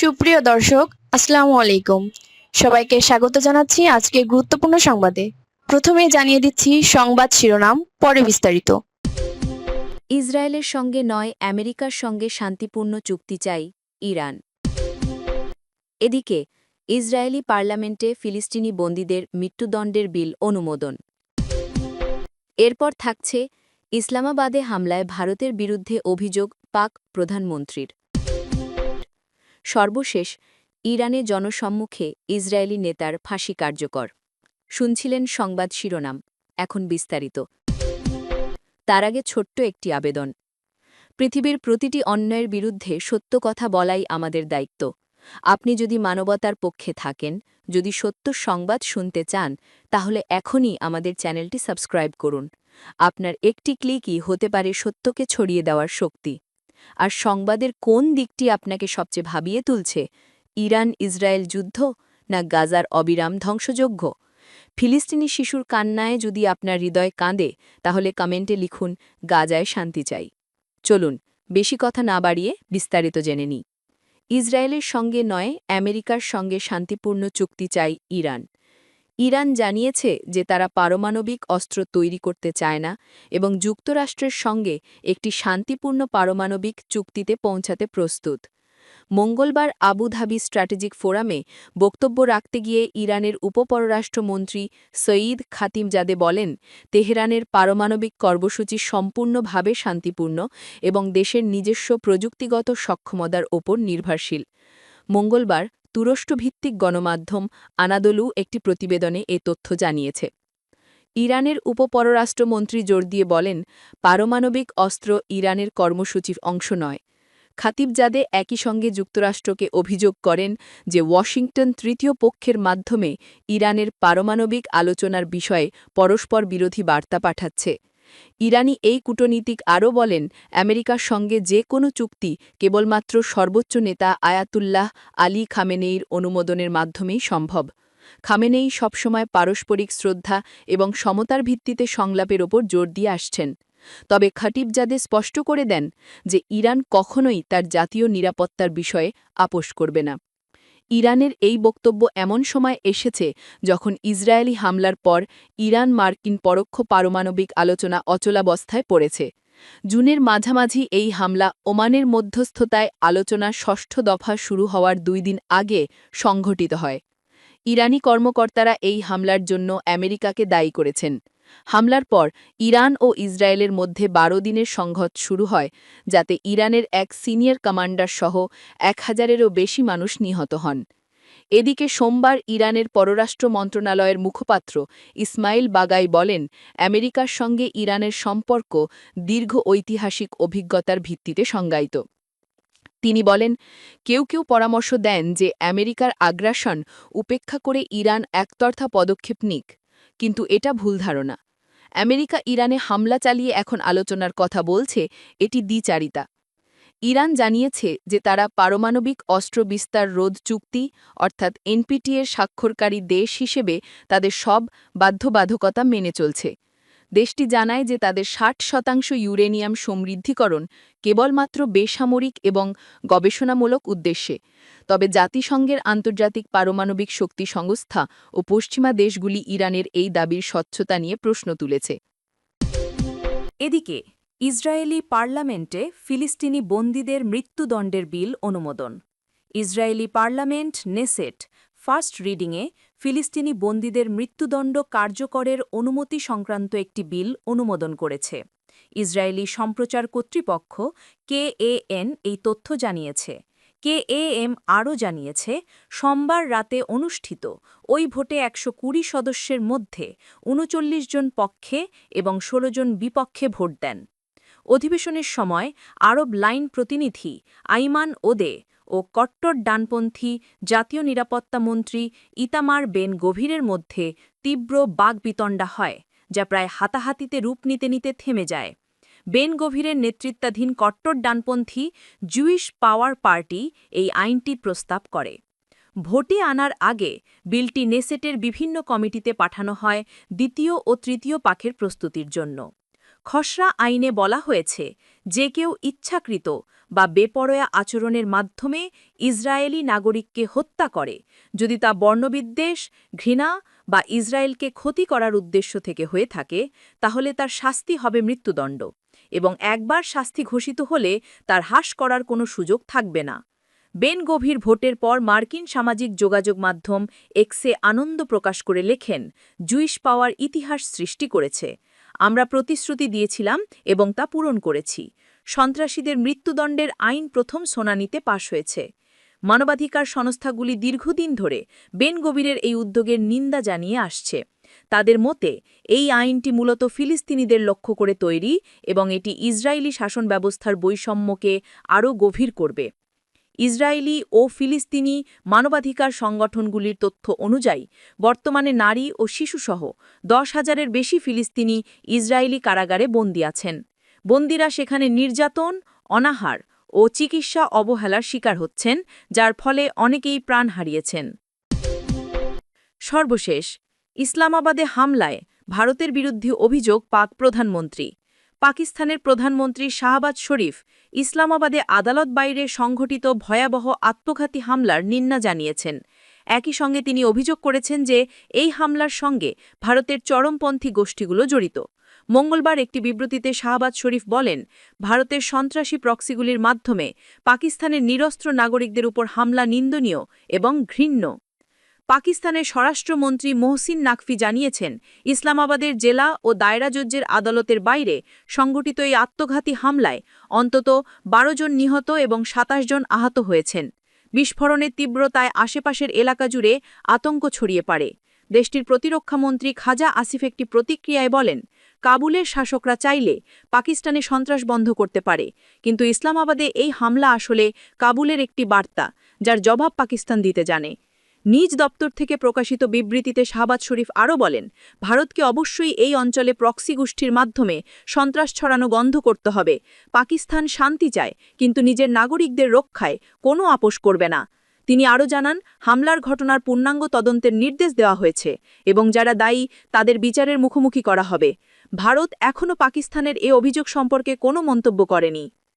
সুপ্রিয় দর্শক, আসসালামু আলাইকুম। সবাইকে স্বাগত জানাচ্ছি আজকে গুরুত্বপূর্ণ সংবাদে। প্রথমেই জানিয়ে দিচ্ছি সংবাদ শিরোনাম, পরে বিস্তারিত। ইসরায়েলের সঙ্গে নয়, আমেরিকার সঙ্গে শান্তিপূর্ণ চুক্তি চাই ইরান। এদিকে ইসরায়েলি পার্লামেন্টে ফিলিস্তিনি বন্দীদের মৃত্যুদণ্ডের বিল অনুমোদন। এরপর থাকছে ইসলামাবাদে হামলায় ভারতের বিরুদ্ধে অভিযোগ পাক প্রধানমন্ত্রীর। সর্বশেষ ইরানে জনসম্মুখে ইসরায়েলি নেতার ফাঁসি কার্যকর। শুনছিলেন সংবাদ শিরোনাম, এখন বিস্তারিত। তার আগে ছোট্ট একটি আবেদন। পৃথিবীর প্রতিটি অন্যায়ের বিরুদ্ধে সত্য কথা বলাই আমাদের দায়িত্ব। আপনি যদি মানবতার পক্ষে থাকেন, যদি সত্য সংবাদ শুনতে চান, তাহলে এখনই আমাদের চ্যানেলটি সাবস্ক্রাইব করুন। আপনার একটি ক্লিকই হতে পারে সত্যকে ছড়িয়ে দেওয়ার শক্তি। আর সংবাদের কোন দিকটি আপনাকে সবচেয়ে ভাবিয়ে তুলছে? ইরান ইসরায়েল যুদ্ধ, না গাজার অবিরাম ধ্বংসযজ্ঞ? ফিলিস্তিনি শিশুর কান্নায় যদি আপনার হৃদয় কাঁদে, তাহলে কমেন্টে লিখুন, গাজায় শান্তি চাই। চলুন, বেশি কথা না বাড়িয়ে বিস্তারিত জেনে নিই। ইসরায়েলের সঙ্গে নয়, আমেরিকার সঙ্গে শান্তিপূর্ণ চুক্তি চাই ইরান। ইরান জানিয়েছে যে তারা পারমাণবিক অস্ত্র তৈরি করতে চায় না এবং যুক্তরাষ্ট্রের সঙ্গে একটি শান্তিপূর্ণ পারমাণবিক চুক্তিতে পৌঁছাতে প্রস্তুত। মঙ্গলবার আবুধাবি স্ট্র্যাটেজিক ফোরামে বক্তব্য রাখতে গিয়ে ইরানের উপপররাষ্ট্রমন্ত্রী সঈদ খাতিমজাদে বলেন, তেহরানের পারমাণবিক কর্মসূচি সম্পূর্ণভাবে শান্তিপূর্ণ এবং দেশের নিজস্ব প্রযুক্তিগত সক্ষমতার ওপর নির্ভরশীল। মঙ্গলবার তুরস্কভিত্তিক গণমাধ্যম আনাদোলু একটি প্রতিবেদনে এ তথ্য জানিয়েছে। ইরানের উপপররাষ্ট্রমন্ত্রী জোর দিয়ে বলেন, পারমাণবিক অস্ত্র ইরানের কর্মসূচির অংশ নয়। খাতিবজাদে একই সঙ্গে যুক্তরাষ্ট্রকে অভিযোগ করেন যে ওয়াশিংটন তৃতীয় পক্ষের মাধ্যমে ইরানের পারমাণবিক আলোচনার বিষয়ে পরস্পর বিরোধী বার্তা পাঠাচ্ছে। ইরানি এই কূটনীতিক আরও বলেন, আমেরিকার সঙ্গে যে কোনো চুক্তি কেবলমাত্র সর্বোচ্চ নেতা আয়াতুল্লাহ আলী খামেনেইর অনুমোদনের মাধ্যমেই সম্ভব। খামেনেই সবসময় পারস্পরিক শ্রদ্ধা এবং সমতার ভিত্তিতে সংলাপের ওপর জোর দিয়ে আসছেন। তবে খাতিবজাদে স্পষ্ট করে দেন যে ইরান কখনোই তার জাতীয় নিরাপত্তার বিষয়ে আপোস করবে না। ইরানের এই বক্তব্য এমন সময় এসেছে যখন ইসরায়েলি হামলার পর ইরান মার্কিন পরোক্ষ পারমাণবিক আলোচনা অচলাবস্থায় পড়েছে। জুনের মাঝামাঝি এই হামলা ওমানের মধ্যস্থতায় আলোচনা ষষ্ঠ দফা শুরু হওয়ার 2 দিন আগে সংঘটিত হয়। ইরানি কর্মকর্তারা এই হামলার জন্য আমেরিকাকে দায়ী করেছেন। হামলার পর ইরান ও ইসরায়েলের মধ্যে 12 দিনের সংঘাত শুরু হয়, যাতে ইরানের এক সিনিয়র কমান্ডার সহ 1000-এরও বেশি মানুষ নিহত হন। এদিকে সোমবার ইরানের পররাষ্ট্র মন্ত্রণালয়ের মুখপাত্র ইসমাইল বাগাই বলেন, আমেরিকার সঙ্গে ইরানের সম্পর্ক দীর্ঘ ঐতিহাসিক অভিজ্ঞতার ভিত্তিতে সংজ্ঞায়িত। তিনি বলেন, কেউ কেউ পরামর্শ দেন যে আমেরিকার আগ্রাসন উপেক্ষা করে ইরান একতরফা পদক্ষেপ নিক, কিন্তু এটা ভুল ধারণা। আমেরিকা ইরানে হামলা চালিয়ে এখন আলোচনার কথা বলছে, এটি দ্বিচারিতা। ইরান জানিয়েছে যে তারা পারমাণবিক অস্ত্র বিস্তার রোধ চুক্তি অর্থাৎ এনপিটি এর স্বাক্ষরকারী দেশ হিসেবে তাদের সব বাধ্যবাধকতা মেনে চলছে। দেশটি জানায় যে তাদের 60% ইউরেনিয়াম সমৃদ্ধিকরণ কেবলমাত্র বেসামরিক এবং গবেষণামূলক উদ্দেশ্যে। তবে জাতিসংঘের আন্তর্জাতিক পারমাণবিক শক্তি সংস্থা ও পশ্চিমা দেশগুলি ইরানের এই দাবির স্বচ্ছতা নিয়ে প্রশ্ন তুলেছে। এদিকে ইসরায়েলি পার্লামেন্টে ফিলিস্তিনি বন্দীদের মৃত্যুদণ্ডের বিল অনুমোদন। ইসরায়েলি পার্লামেন্ট নেসেট ফার্স্ট রিডিংয়ে ফিলিস্তিনি বন্দীদের মৃত্যুদণ্ড কার্যকরের অনুমতি সংক্রান্ত একটি বিল অনুমোদন করেছে। ইসরায়েলি সম্প্রচার কর্তৃপক্ষ কেএএন এই তথ্য জানিয়েছে। কেএএম আরও জানিয়েছে, সোমবার রাতে অনুষ্ঠিত ওই ভোটে 120 সদস্যের মধ্যে 39 জন পক্ষে এবং 16 জন বিপক্ষে ভোট দেন। অধিবেশনের সময় আরব লাইন প্রতিনিধি আইমান ওদে ও কট্টর ডানপন্থী জাতীয় নিরাপত্তা মন্ত্রী ইতামার বেন গভীরের মধ্যে তীব্র বাগবিতণ্ডা হয়, যা প্রায় হাতাহাতিতে রূপ নিতে নিতে থেমে যায়। বেন গভীরের নেতৃত্বাধীন কট্টর ডানপন্থী জুইশ পাওয়ার পার্টি এই আইনটি প্রস্তাব করে। ভোটে আনার আগে বিলটি নেসেটের বিভিন্ন কমিটিতে পাঠানো হয় দ্বিতীয় ও তৃতীয় পাখের প্রস্তুতির জন্য। খসড়া আইনে বলা হয়েছে, যে কেউ ইচ্ছাকৃত বা বেপরোয়া আচরণের মাধ্যমে ইসরায়েলি নাগরিককে হত্যা করে, যদি তা বর্ণবিদ্বেষ, ঘৃণা বা ইসরায়েলকে ক্ষতি করার উদ্দেশ্য থেকে হয়ে থাকে, তাহলে তার শাস্তি হবে মৃত্যুদণ্ড এবং একবার শাস্তি ঘোষিত হলে তার হ্রাস করার কোনো সুযোগ থাকবে না। বেন গভীর ভোটের পর মার্কিন সামাজিক যোগাযোগ মাধ্যম এক্সে আনন্দ প্রকাশ করে লেখেন, জুইশ পাওয়ার ইতিহাস সৃষ্টি করেছে। আমরা প্রতিশ্রুতি দিয়েছিলাম এবং তা পূরণ করেছি। সন্ত্রাসীদের মৃত্যুদণ্ডের আইন প্রথম শুনানিতে পাশ হয়েছে। মানবাধিকার সংস্থাগুলি দীর্ঘদিন ধরে বেন গভীরের এই উদ্যোগের নিন্দা জানিয়ে আসছে। তাদের মতে এই আইনটি মূলত ফিলিস্তিনিদের লক্ষ্য করে তৈরি এবং এটি ইসরায়েলি শাসন ব্যবস্থার বৈষম্যকে আরও গভীর করবে। ইসরায়েলি ও ফিলিস্তিনি মানবাধিকার সংগঠনগুলির তথ্য অনুযায়ী বর্তমানে নারী ও শিশুসহ 10,000-এর বেশি ফিলিস্তিনি ইসরায়েলি কারাগারে বন্দী আছেন। বন্দীরা সেখানে নির্যাতন, অনাহার ও চিকিৎসা অবহেলার শিকার হচ্ছেন, যার ফলে অনেকেই প্রাণ হারিয়েছেন। সর্বশেষ, ইসলামাবাদে হামলায় ভারতের বিরুদ্ধে অভিযোগ পাক প্রধানমন্ত্রী। পাকিস্তানের প্রধানমন্ত্রী শাহবাজ শরীফ ইসলামাবাদে আদালত বাইরে সংঘটিত ভয়াবহ আত্মঘাতী হামলার নিন্দা জানিয়েছেন। একই সঙ্গে তিনি অভিযোগ করেছেন যে এই হামলার সঙ্গে ভারতের চরমপন্থী গোষ্ঠীগুলো জড়িত। মঙ্গলবার একটি বিবৃতিতে শাহবাজ শরীফ বলেন, ভারতের সন্ত্রাসী প্রক্সিগুলির মাধ্যমে পাকিস্তানের নিরস্ত্র নাগরিকদের উপর হামলা নিন্দনীয় এবং ঘৃণ্য। পাকিস্তানের স্বরাষ্ট্রমন্ত্রী মোহসিন নাকভি জানিয়েছেন, ইসলামাবাদের জেলা ও দায়রা জজের আদালতের বাইরে সংঘটিত এই আত্মঘাতী হামলায় অন্তত 12 জন নিহত এবং 27 জন আহত হয়েছেন। বিস্ফোরণের তীব্রতায় আশেপাশের এলাকা জুড়ে আতঙ্ক ছড়িয়ে পড়ে। দেশটির প্রতিরক্ষামন্ত্রী খাজা আসিফ একটি প্রতিক্রিয়ায় বলেন, কাবুলের শাসকরা চাইলে পাকিস্তানে সন্ত্রাস বন্ধ করতে পারে, কিন্তু ইসলামাবাদে এই হামলা আসলে কাবুলের একটি বার্তা, যার জবাব পাকিস্তান দিতে জানে। নিজ দপ্তর থেকে প্রকাশিত বিবৃতিতে শাহবাজ শরীফ আরও বলেন, ভারতকে অবশ্যই এই অঞ্চলে প্রক্সি গোষ্ঠীর মাধ্যমে সন্ত্রাস ছড়ানো বন্ধ করতে হবে। পাকিস্তান শান্তি চায়, কিন্তু নিজের নাগরিকদের রক্ষায় কোনো আপোষ করবে না। তিনি আরও জানান, হামলার ঘটনার পূর্ণাঙ্গ তদন্তের নির্দেশ দেওয়া হয়েছে এবং যারা দায়ী তাদের বিচারের মুখোমুখি করা হবে। ভারত এখনও পাকিস্তানের এ অভিযোগ সম্পর্কে কোনো মন্তব্য করেনি।